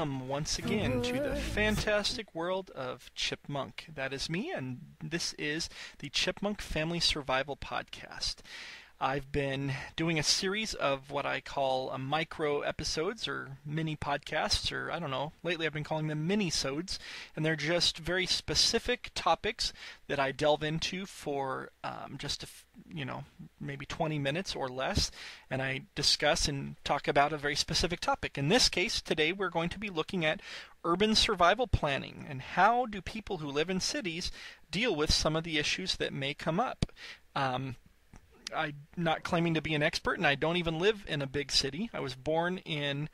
welcome once again to the fantastic world of Chipmunk. That is me, and this is the Chipmunk Family Survival Podcast. I've been doing a series of what I call micro episodes or mini podcasts, or I don't know, lately I've been calling them mini-sodes, and they're just very specific topics that I delve into for maybe 20 minutes or less, and I discuss and talk about a very specific topic. In this case, today we're going to be looking at urban survival planning and how do people who live in cities deal with some of the issues that may come up. I'm not claiming to be an expert, and I don't even live in a big city. I was born in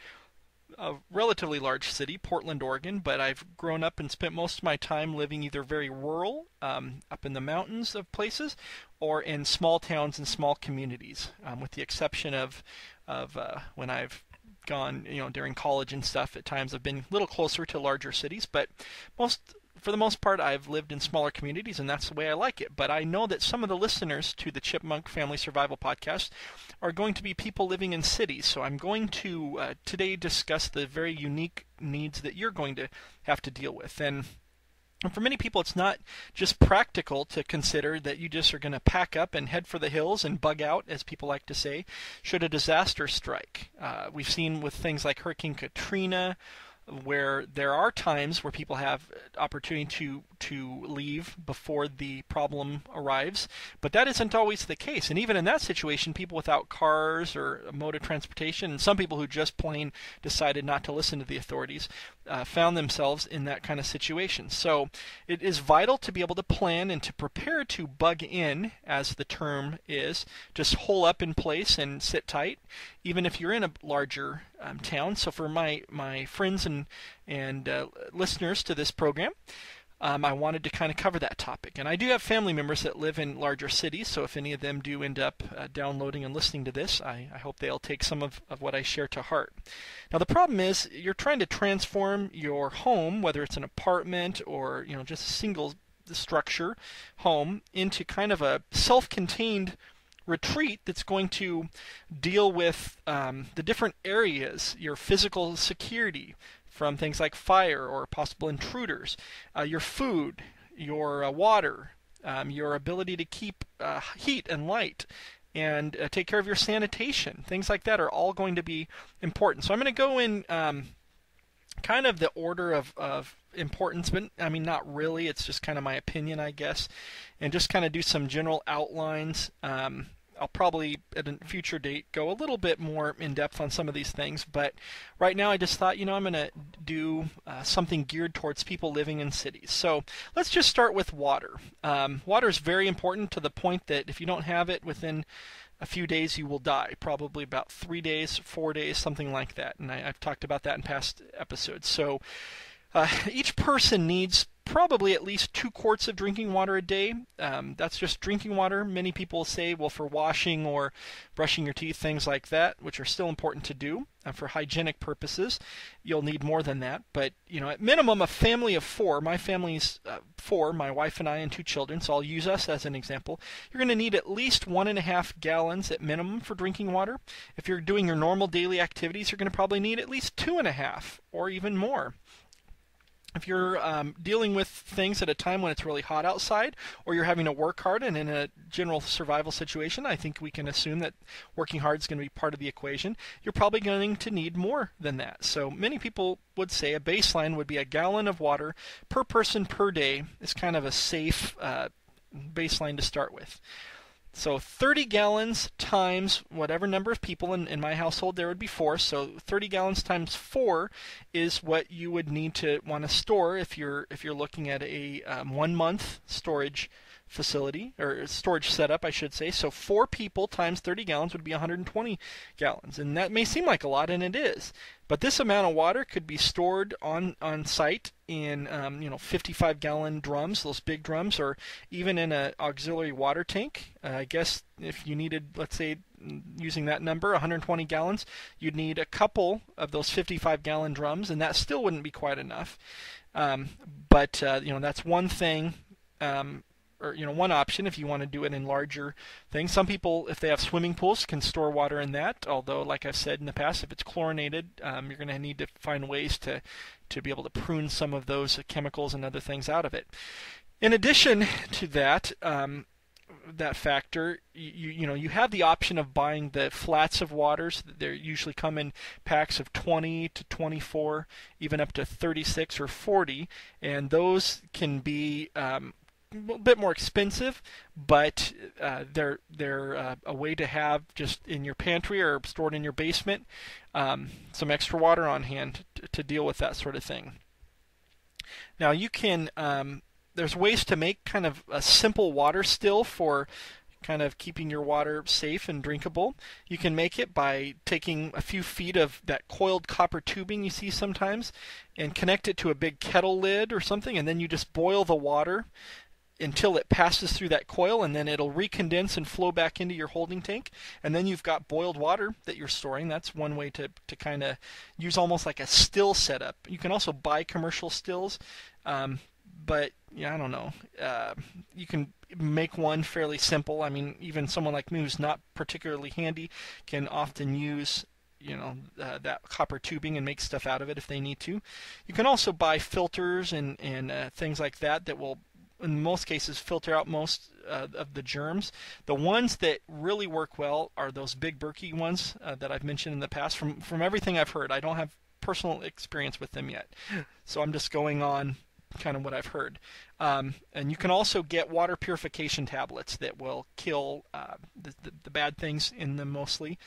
a relatively large city, Portland, Oregon, but I've grown up and spent most of my time living either very rural, up in the mountains of places, or in small towns and small communities, with the exception of when I've gone, during college and stuff. At times I've been a little closer to larger cities, but for the most part, I've lived in smaller communities, and that's the way I like it. But I know that some of the listeners to the Chipmunk Family Survival Podcast are going to be people living in cities. So I'm going to today discuss the very unique needs that you're going to have to deal with. And for many people, it's not just practical to consider that you just are going to pack up and head for the hills and bug out, as people like to say, should a disaster strike. We've seen with things like Hurricane Katrina, where there are times where people have opportunity to leave before the problem arrives, but that isn't always the case. And even in that situation, people without cars or a mode of transportation, and some people who just plain decided not to listen to the authorities, found themselves in that kind of situation. So it is vital to be able to plan and to prepare to bug in, as the term is, just hole up in place and sit tight, even if you're in a larger town. So for my friends and listeners to this program, I wanted to kind of cover that topic. And I do have family members that live in larger cities, so if any of them do end up downloading and listening to this, I hope they'll take some of what I share to heart. Now the problem is, you're trying to transform your home, whether it's an apartment or just a single structure home, into kind of a self-contained retreat that's going to deal with the different areas, your physical security from things like fire or possible intruders, your food, your water, your ability to keep heat and light, and take care of your sanitation. Things like that are all going to be important. So I'm going to go in kind of the order of importance, but I mean not really. It's just kind of my opinion, I guess, and just kind of do some general outlines. I'll probably, at a future date, go a little bit more in-depth on some of these things, but right now I just thought, I'm going to do something geared towards people living in cities. So let's just start with water. Water is very important, to the point that if you don't have it within a few days, you will die. Probably about 3 days, 4 days, something like that, and I've talked about that in past episodes. So each person needs probably at least 2 quarts of drinking water a day. That's just drinking water. Many people say, well, for washing or brushing your teeth, things like that, which are still important to do for hygienic purposes, you'll need more than that. But, at minimum, a family of 4, my family's 4, my wife and I and 2 children, so I'll use us as an example, you're going to need at least 1.5 gallons at minimum for drinking water. If you're doing your normal daily activities, you're going to probably need at least 2.5 or even more. If you're dealing with things at a time when it's really hot outside, or you're having to work hard and in a general survival situation, I think we can assume that working hard is going to be part of the equation. You're probably going to need more than that. So many people would say a baseline would be a gallon of water per person per day is kind of a safe baseline to start with. So 30 gallons times whatever number of people, in my household there would be 4, so 30 gallons times 4 is what you would need to want to store if you're looking at a 1 month storage facility, or storage setup, I should say. So 4 people times 30 gallons would be 120 gallons, and that may seem like a lot, and it is. But this amount of water could be stored on site in 55-gallon drums, those big drums, or even in an auxiliary water tank. I guess if you needed, let's say, using that number, 120 gallons, you'd need a couple of those 55-gallon drums, and that still wouldn't be quite enough. But that's one thing or one option if you want to do it in larger things. Some people, if they have swimming pools, can store water in that. Although, like I've said in the past, if it's chlorinated, you're going to need to find ways to be able to prune some of those chemicals and other things out of it. In addition to that, that factor, you have the option of buying the flats of waters. They usually come in packs of 20 to 24, even up to 36 or 40, and those can be a bit more expensive, but they're a way to have just in your pantry or stored in your basement, some extra water on hand to deal with that sort of thing. Now you can there's ways to make kind of a simple water still for kind of keeping your water safe and drinkable. You can make it by taking a few feet of that coiled copper tubing you see sometimes and connect it to a big kettle lid or something, and then you just boil the water until it passes through that coil, and then it'll recondense and flow back into your holding tank, and then you've got boiled water that you're storing. That's one way to kind of use almost like a still setup. You can also buy commercial stills, but I don't know. You can make one fairly simple. I mean, even someone like me who's not particularly handy can often use that copper tubing and make stuff out of it if they need to. You can also buy filters and things like that will, in most cases, filter out most of the germs. The ones that really work well are those big Berkey ones that I've mentioned in the past. From everything I've heard, I don't have personal experience with them yet, so I'm just going on kind of what I've heard. And you can also get water purification tablets that will kill the bad things in them mostly.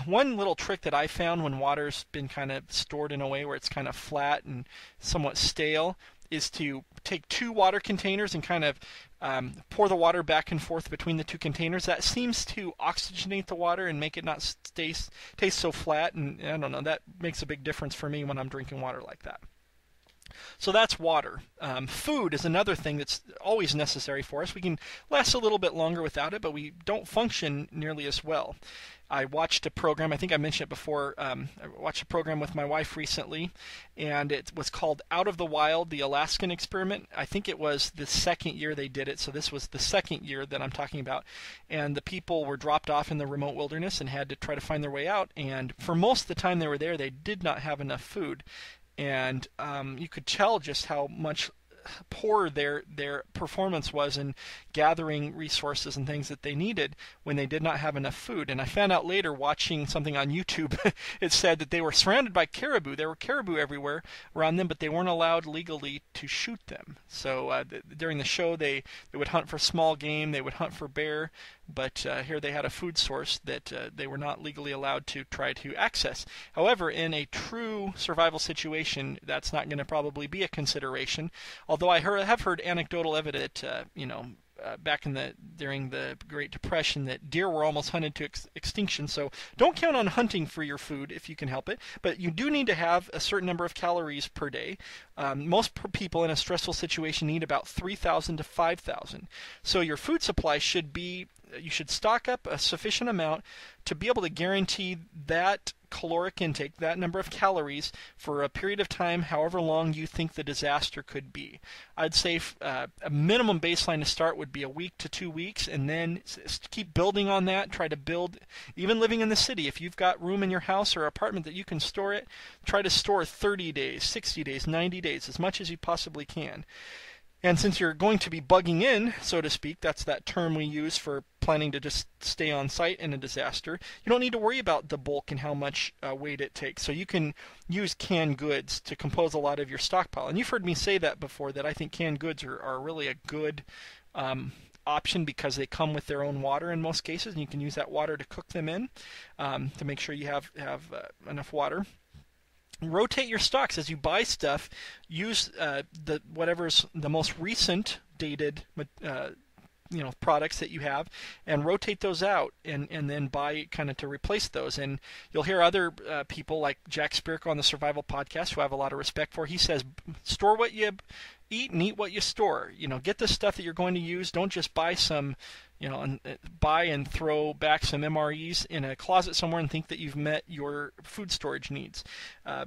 One little trick that I found when water's been kind of stored in a way where it's kind of flat and somewhat stale is to take two water containers and kind of pour the water back and forth between the two containers. That seems to oxygenate the water and make it not taste so flat, and I don't know, that makes a big difference for me when I'm drinking water like that. So that's water. Food is another thing that's always necessary for us. We can last a little bit longer without it, but we don't function nearly as well. I watched a program, I think I mentioned it before, I watched a program with my wife recently, and it was called Out of the Wild, the Alaskan Experiment. I think it was the second year they did it, so this was the second year that I'm talking about. And the people were dropped off in the remote wilderness and had to try to find their way out, and for most of the time they were there, they did not have enough food. And you could tell just how much poorer their performance was in gathering resources and things that they needed when they did not have enough food. And I found out later, watching something on YouTube, it said that they were surrounded by caribou. There were caribou everywhere around them, but they weren't allowed legally to shoot them. So during the show, they would hunt for small game, they would hunt for bear, but here they had a food source that they were not legally allowed to try to access. However, in a true survival situation, that's not going to probably be a consideration. Although I have heard anecdotal evidence, back during the Great Depression, that deer were almost hunted to extinction. So don't count on hunting for your food if you can help it. But you do need to have a certain number of calories per day. Most people in a stressful situation need about 3,000 to 5,000. So your food supply you should stock up a sufficient amount to be able to guarantee that caloric intake, that number of calories, for a period of time, however long you think the disaster could be. I'd say a minimum baseline to start would be a week to 2 weeks, and then keep building on that. Try to build, even living in the city, if you've got room in your house or apartment that you can store it, try to store 30 days, 60 days, 90 days, as much as you possibly can. And since you're going to be bugging in, so to speak, that's that term we use for planning to just stay on site in a disaster, you don't need to worry about the bulk and how much weight it takes. So you can use canned goods to compose a lot of your stockpile. And you've heard me say that before, that I think canned goods are really a good option because they come with their own water in most cases, and you can use that water to cook them in to make sure you have enough water. Rotate your stocks as you buy stuff. Use whatever's the most recent dated products that you have, and rotate those out, and then buy kind of to replace those. And you'll hear other people like Jack Spirko on the Survival Podcast, who I have a lot of respect for. He says, store what you eat and eat what you store. Get the stuff that you're going to use. Don't just buy some and buy and throw back some MREs in a closet somewhere and think that you've met your food storage needs.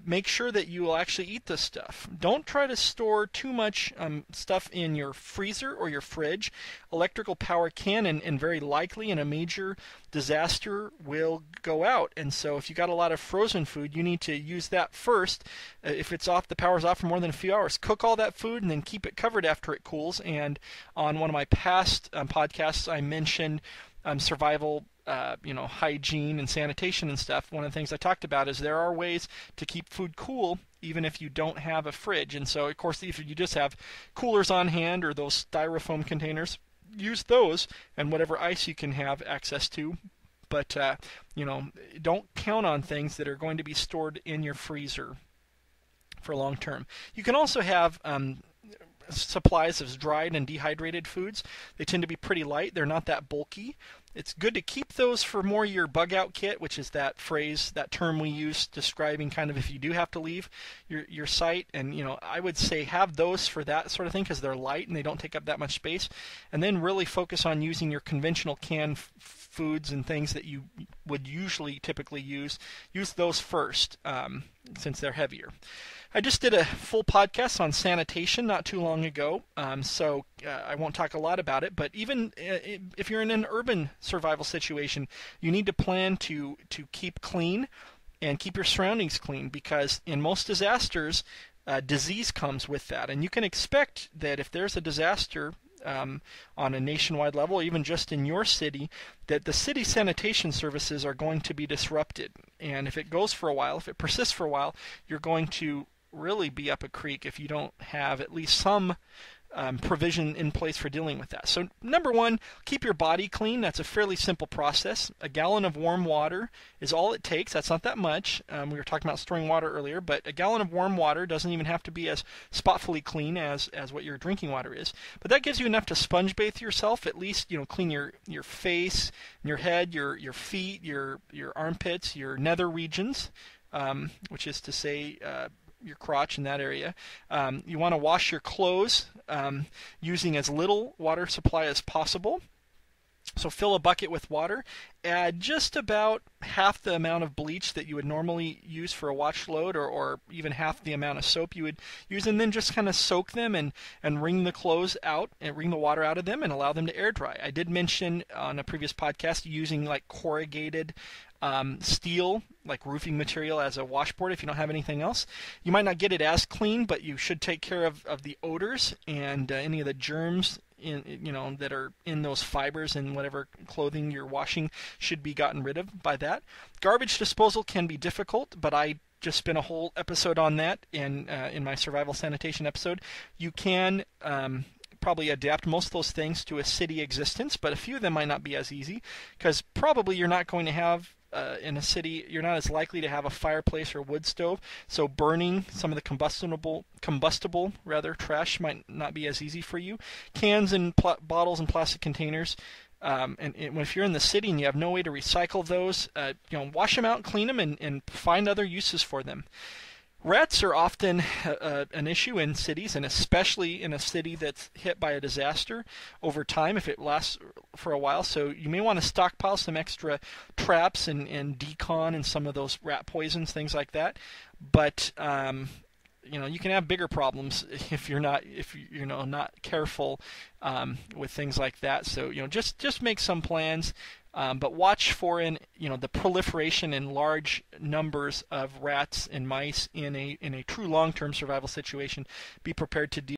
Make sure that you will actually eat this stuff. Don't try to store too much stuff in your freezer or your fridge. Electrical power can and very likely in a major disaster will go out. And so if you got a lot of frozen food, you need to use that first. If it's off, the power's off for more than a few hours, cook all that food and then keep it covered after it cools. And on one of my past podcasts, I mentioned survival, hygiene and sanitation and stuff. One of the things I talked about is there are ways to keep food cool even if you don't have a fridge. And so, of course, if you just have coolers on hand or those styrofoam containers, use those and whatever ice you can have access to. But, don't count on things that are going to be stored in your freezer for long term. You can also have supplies of dried and dehydrated foods. They tend to be pretty light. They're not that bulky. It's good to keep those for more your bug out kit, which is that phrase, that term we use describing kind of if you do have to leave your site. And I would say have those for that sort of thing because they're light and they don't take up that much space. And then really focus on using your conventional canned foods and things that you would typically use. Use those first since they're heavier. I just did a full podcast on sanitation not too long ago, so I won't talk a lot about it, but even if you're in an urban survival situation, you need to plan to keep clean and keep your surroundings clean because in most disasters, disease comes with that. And you can expect that if there's a disaster on a nationwide level, or even just in your city, that the city sanitation services are going to be disrupted. And if it goes for a while, if it persists for a while, you're going to really be up a creek if you don't have at least some provision in place for dealing with that. So number one, keep your body clean. That's a fairly simple process. A gallon of warm water is all it takes. That's not that much. We were talking about storing water earlier, but a gallon of warm water doesn't even have to be as spotfully clean as what your drinking water is. But that gives you enough to sponge bathe yourself, at least clean your face, your head, your feet, your armpits, your nether regions, which is to say your crotch in that area. You want to wash your clothes using as little water supply as possible. So fill a bucket with water, add just about half the amount of bleach that you would normally use for a wash load or even half the amount of soap you would use, and then just kind of soak them and wring the clothes out and wring the water out of them and allow them to air dry. I did mention on a previous podcast using like corrugated steel, like roofing material as a washboard if you don't have anything else. You might not get it as clean, but you should take care of the odors and any of the germs that are in those fibers and whatever clothing you're washing should be gotten rid of by that. Garbage disposal can be difficult, but I just spent a whole episode on that in my survival sanitation episode. You can probably adapt most of those things to a city existence, but a few of them might not be as easy because probably you're not going to have in a city, you're not as likely to have a fireplace or wood stove, so burning some of the combustible trash might not be as easy for you. Cans and bottles and plastic containers, and if you're in the city and you have no way to recycle those, wash them out, clean them, and find other uses for them. Rats are often an issue in cities, and especially in a city that's hit by a disaster over time if it lasts for a while. So you may want to stockpile some extra traps and decon and some of those rat poisons, things like that. But you can have bigger problems if you're not careful with things like that. So just make some plans. But watch for the proliferation in large numbers of rats and mice in a true long-term survival situation. Be prepared to deal